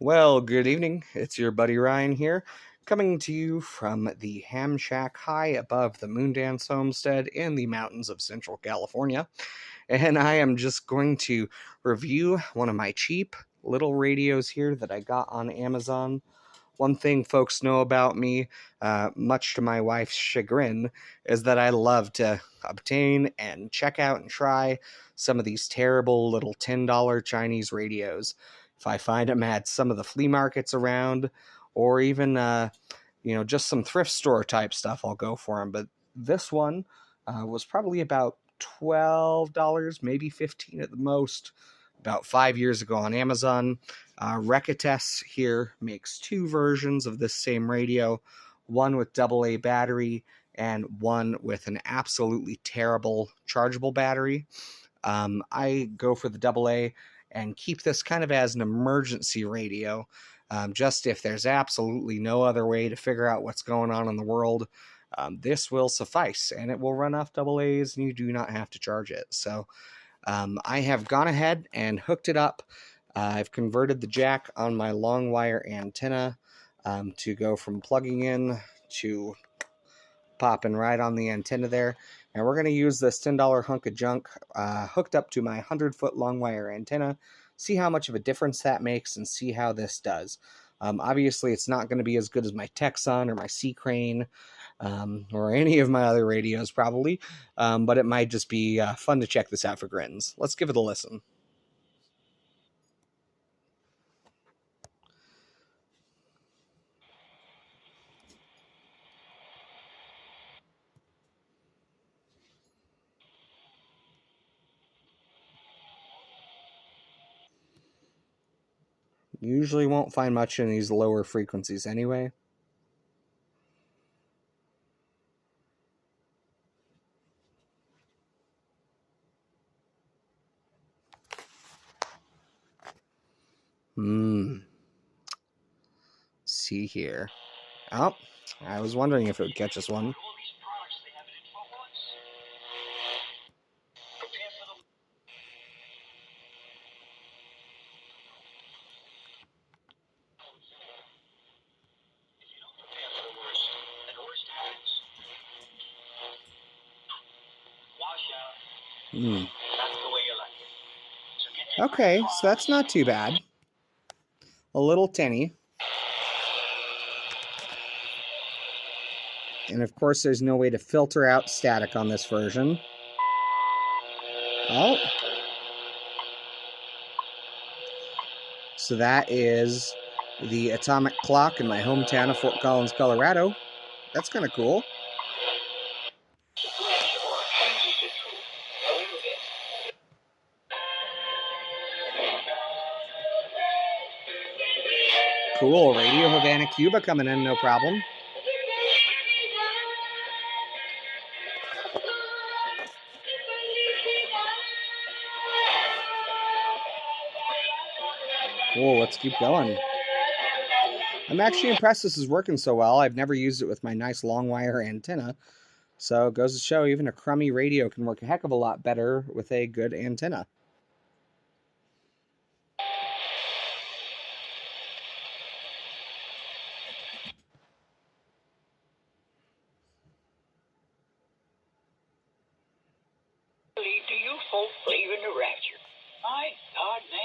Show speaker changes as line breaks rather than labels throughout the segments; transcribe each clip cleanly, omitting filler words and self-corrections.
Well, good evening. It's your buddy Ryan here, coming to you from the Ham Shack high above the Moondance homestead in the mountains of Central California. And I am just going to review one of my cheap little radios here that I got on Amazon. One thing folks know about me, much to my wife's chagrin, is that I love to obtain and check out and try some of these terrible little $10 Chinese radios. If I find them at some of the flea markets around, or even, just some thrift store type stuff, I'll go for them. But this one was probably about $12, maybe $15 at the most, about 5 years ago on Amazon. Reketess here makes two versions of this same radio, one with AA battery and one with an absolutely terrible chargeable battery. I go for the AA and keep this kind of as an emergency radio, just if there's absolutely no other way to figure out what's going on in the world. This will suffice, and it will run off AA's, and you do not have to charge it. So I have gone ahead and hooked it up. I've converted the jack on my long wire antenna to go from plugging in to popping right on the antenna there. And we're going to use this $10 hunk of junk hooked up to my 100-foot long wire antenna, see how much of a difference that makes, and see how this does. Obviously, it's not going to be as good as my Texan or my Sea Crane, or any of my other radios probably, but it might just be fun to check this out for grins. Let's give it a listen. Usually won't find much in these lower frequencies anyway. See here. Oh, I was wondering if it would catch this one. Okay, so that's not too bad. A little tinny. And of course, there's no way to filter out static on this version. Oh. So that is the atomic clock in my hometown of Fort Collins, Colorado. That's kind of cool. Cool, Radio Havana, Cuba coming in, no problem. Cool, let's keep going. I'm actually impressed this is working so well. I've never used it with my nice long wire antenna. So it goes to show even a crummy radio can work a heck of a lot better with a good antenna.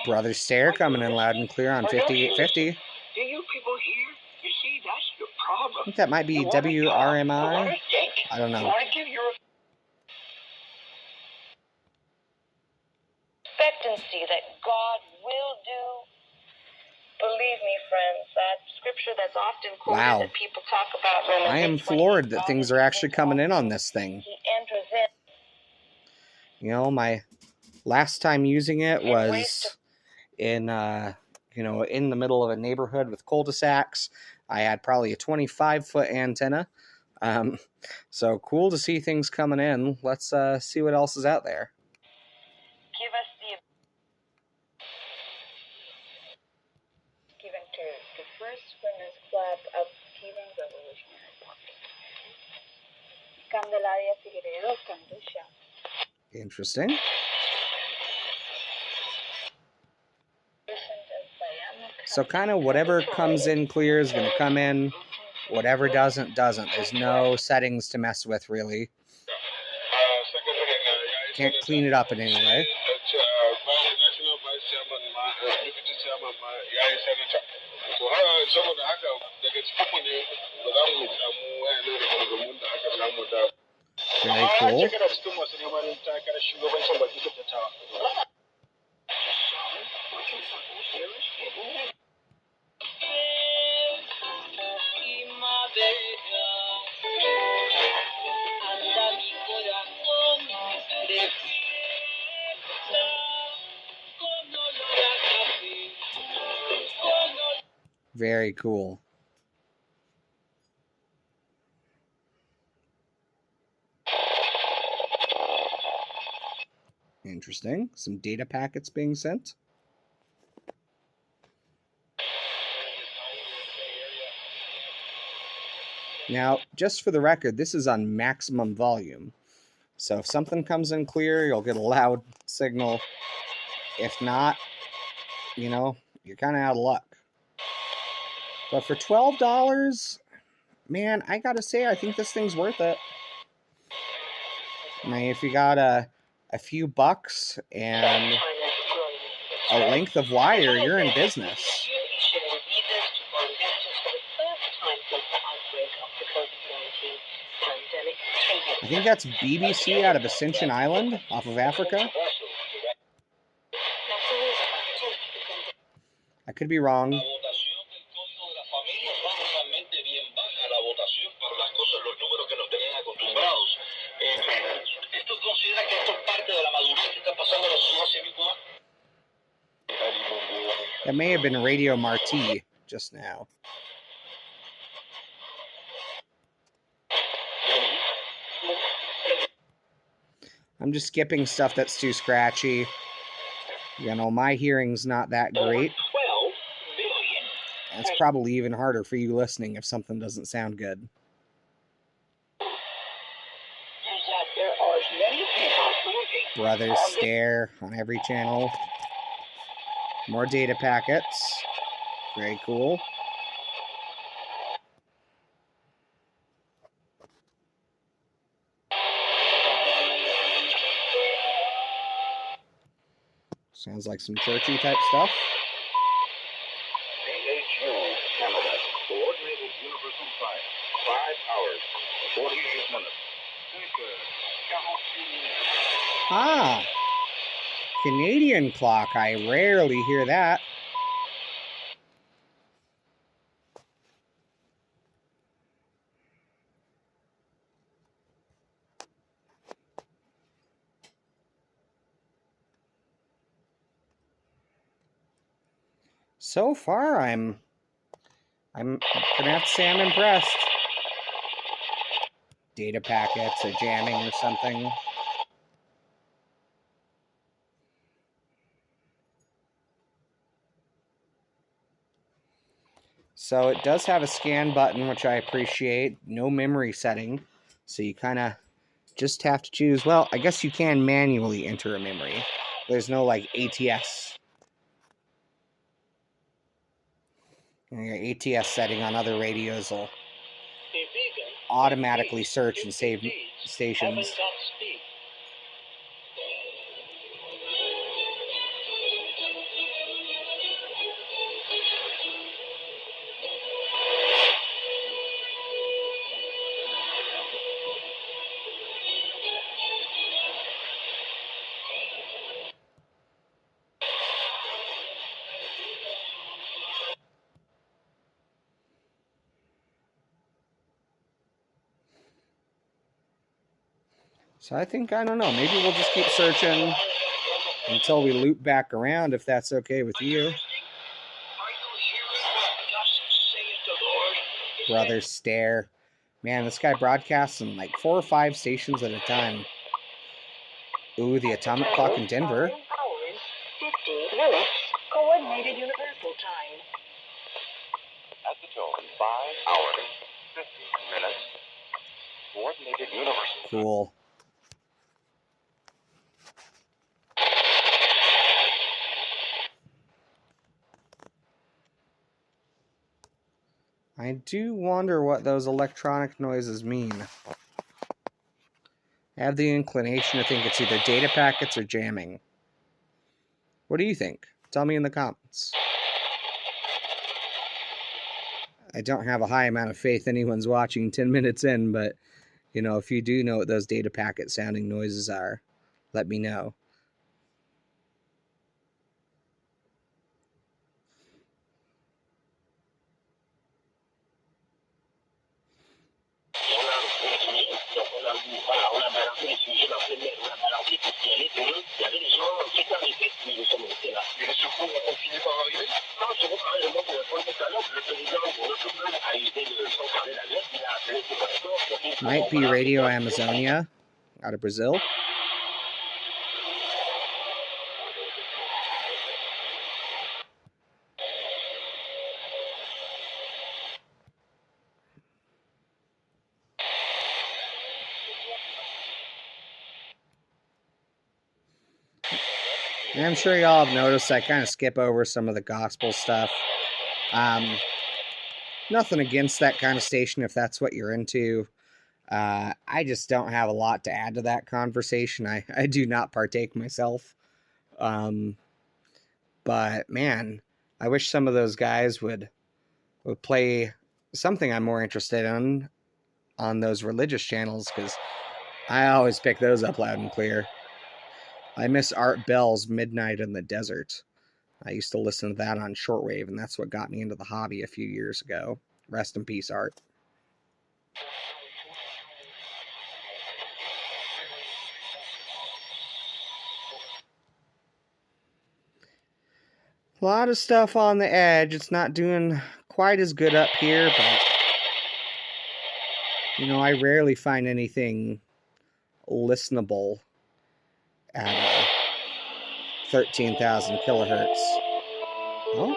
Brother Stare coming in loud and clear on 5850.
Do you people hear? You see, that's the problem.
I think that might be WRMI. I don't know.
Expectancy that God will do. Believe me, friends, that scripture that's often quoted that people talk about.
I am floored that things are actually coming in on this thing.
He enters in.
You know, my last time using it was in in the middle of a neighborhood with cul-de-sacs. I had probably a 25-foot antenna. So cool to see things coming in. Let's see what else is out there.
Give us given to the first women's club of Cuban Revolutionary Party. Candelaria Figueredo Candusha.
Interesting. So kind of whatever comes in clear is going to come in. Whatever doesn't, doesn't. There's no settings to mess with, really. Can't clean it up in any way. Very cool. Very cool. Interesting. Some data packets being sent. Now, just for the record, this is on maximum volume. So if something comes in clear, you'll get a loud signal. If not, you know, you're kind of out of luck. But for $12, man, I gotta say, I think this thing's worth it. I mean, if you got a few bucks and a length of wire, you're in business. I think that's BBC out of Ascension Island, off of Africa. I could be wrong. That may have been Radio Marti just now. I'm just skipping stuff that's too scratchy. You know, my hearing's not that great. And it's probably even harder for you listening if something doesn't sound good. Brothers Stare on every channel. More data packets. Very cool. Sounds like some churchy type stuff.
AHU, Canada, Coordinated Universal Time, 5 hours, 48 minutes.
Ah, Canadian clock. I rarely hear that. So far, I'm gonna have to say I'm impressed. Data packets or jamming or something. So it does have a scan button, which I appreciate. No memory setting. So you kind of just have to choose. Well, I guess you can manually enter a memory. There's no like ATS. Your ATS setting on other radios will automatically search and save stations. So I think, I don't know, maybe we'll just keep searching until we loop back around, if that's okay with you. Brothers Stare. Man, this guy broadcasts in like 4 or 5 stations at a time. Ooh, the atomic clock in Denver.
50 minutes, Coordinated Universal Time.
At the tone, 5 hours, 50 minutes, Coordinated Universal.
Cool. I do wonder what those electronic noises mean. I have the inclination to think it's either data packets or jamming. What do you think? Tell me in the comments. I don't have a high amount of faith anyone's watching 10 minutes in, but, you know, if you do know what those data packet sounding noises are, let me know. Might be Radio Amazonia out of Brazil. And I'm sure y'all have noticed I kind of skip over some of the gospel stuff. Nothing against that kind of station if that's what you're into. I just don't have a lot to add to that conversation. I do not partake myself. But man, I wish some of those guys would play something I'm more interested in on those religious channels, because I always pick those up loud and clear. I miss Art Bell's Midnight in the Desert. I used to listen to that on Shortwave, and that's what got me into the hobby a few years ago. Rest in peace, Art. A lot of stuff on the edge. It's not doing quite as good up here, but, you know, I rarely find anything listenable at 13,000 kilohertz. Oh.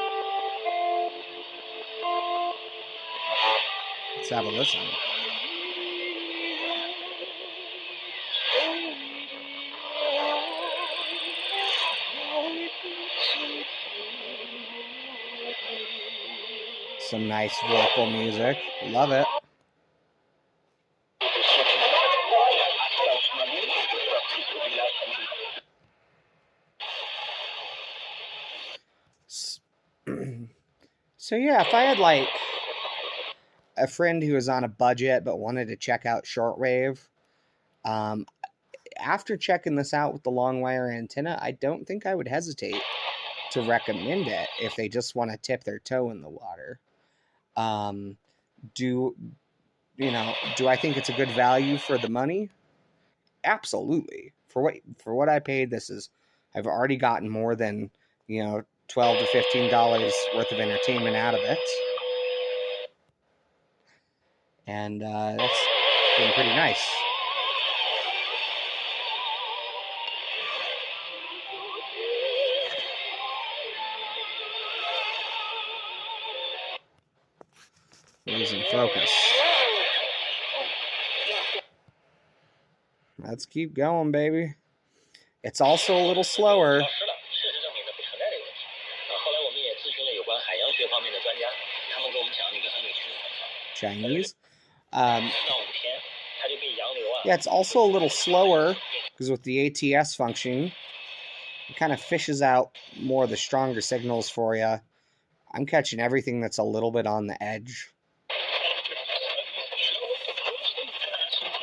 Let's have a listen. Some nice vocal music. Love it. So yeah, if I had like a friend who was on a budget but wanted to check out Shortwave, after checking this out with the long wire antenna, I don't think I would hesitate to recommend it if they just want to tip their toe in the water. Do I think it's a good value for the money? Absolutely. For what I paid, I've already gotten more than, $12 to $15 worth of entertainment out of it. And that's been pretty nice. Losing focus. Let's keep going, baby. It's also a little slower. Chinese. Yeah, it's also a little slower because with the ATS function, it kind of fishes out more of the stronger signals for you. I'm catching everything that's a little bit on the edge.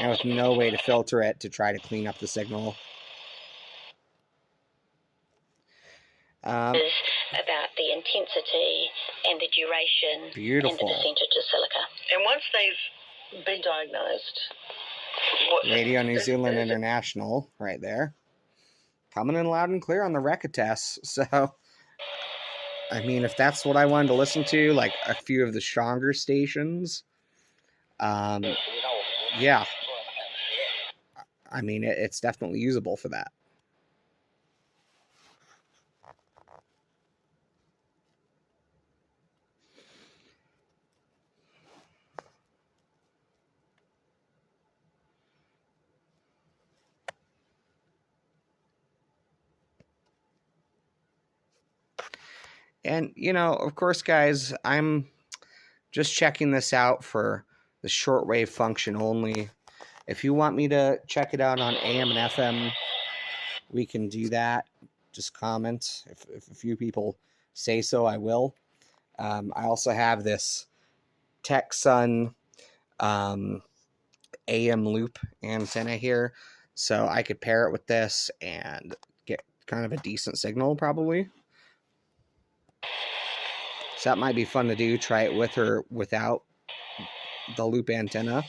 And with no way to filter it to try to clean up the signal.
About the intensity and the duration.
Beautiful.
And the percentage of silica. And once they've been diagnosed...
Radio New Zealand International, right there. Coming in loud and clear on the Reketess. So, I mean, if that's what I wanted to listen to, like a few of the stronger stations, yeah. I mean, it's definitely usable for that. And, of course, guys, I'm just checking this out for the shortwave function only. If you want me to check it out on AM and FM, we can do that. Just comment. If a few people say so, I will. I also have this Texan AM loop antenna here, so I could pair it with this and get kind of a decent signal probably. So that might be fun to do. Try it with or without the loop antenna.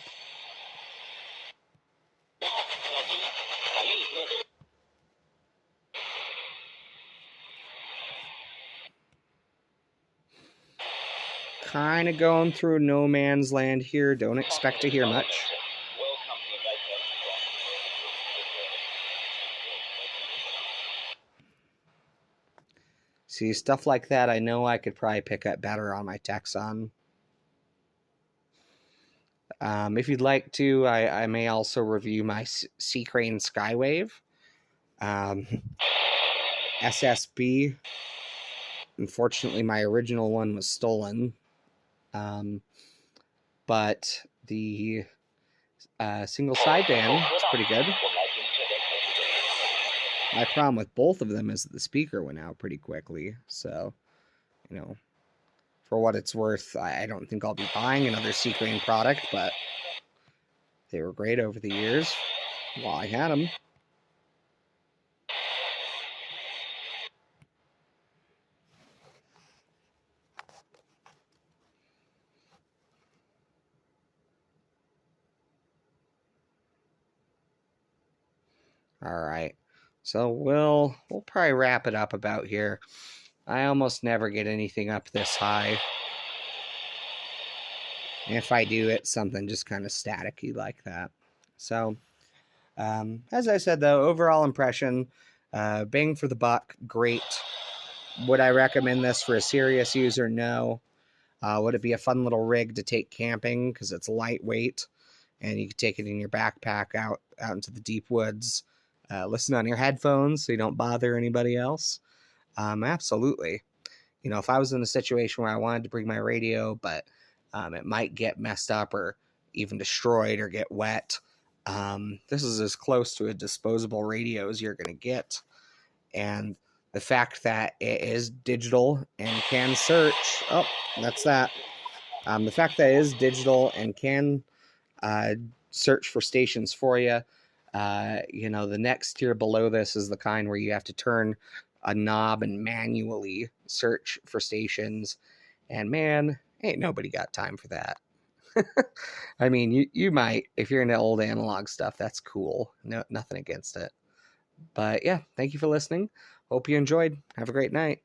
Kind of going through no man's land here. Don't expect to hear much. See, stuff like that I know I could probably pick up better on my Texan. If you'd like to, I may also review my C-Crane Skywave. SSB. Unfortunately, my original one was stolen. But the single sideband is pretty good. My problem with both of them is that the speaker went out pretty quickly. So, you know, for what it's worth, I don't think I'll be buying another C-Crane product, but they were great over the years while I had them. All right. So we'll probably wrap it up about here. I almost never get anything up this high. And if I do, it's something just kind of staticky like that. So, as I said, though, overall impression, bang for the buck, great. Would I recommend this for a serious user? No. Would it be a fun little rig to take camping because it's lightweight and you can take it in your backpack out into the deep woods? Listen on your headphones so you don't bother anybody else. Absolutely. You know, if I was in a situation where I wanted to bring my radio, but it might get messed up or even destroyed or get wet, this is as close to a disposable radio as you're going to get. And the fact that it is digital and can search, oh, that's that. The fact that it is digital and can search for stations for you. You know, the next tier below this is the kind where you have to turn a knob and manually search for stations. And man, ain't nobody got time for that. I mean, you might, if you're into old analog stuff, that's cool. No, nothing against it. But yeah, thank you for listening. Hope you enjoyed. Have a great night.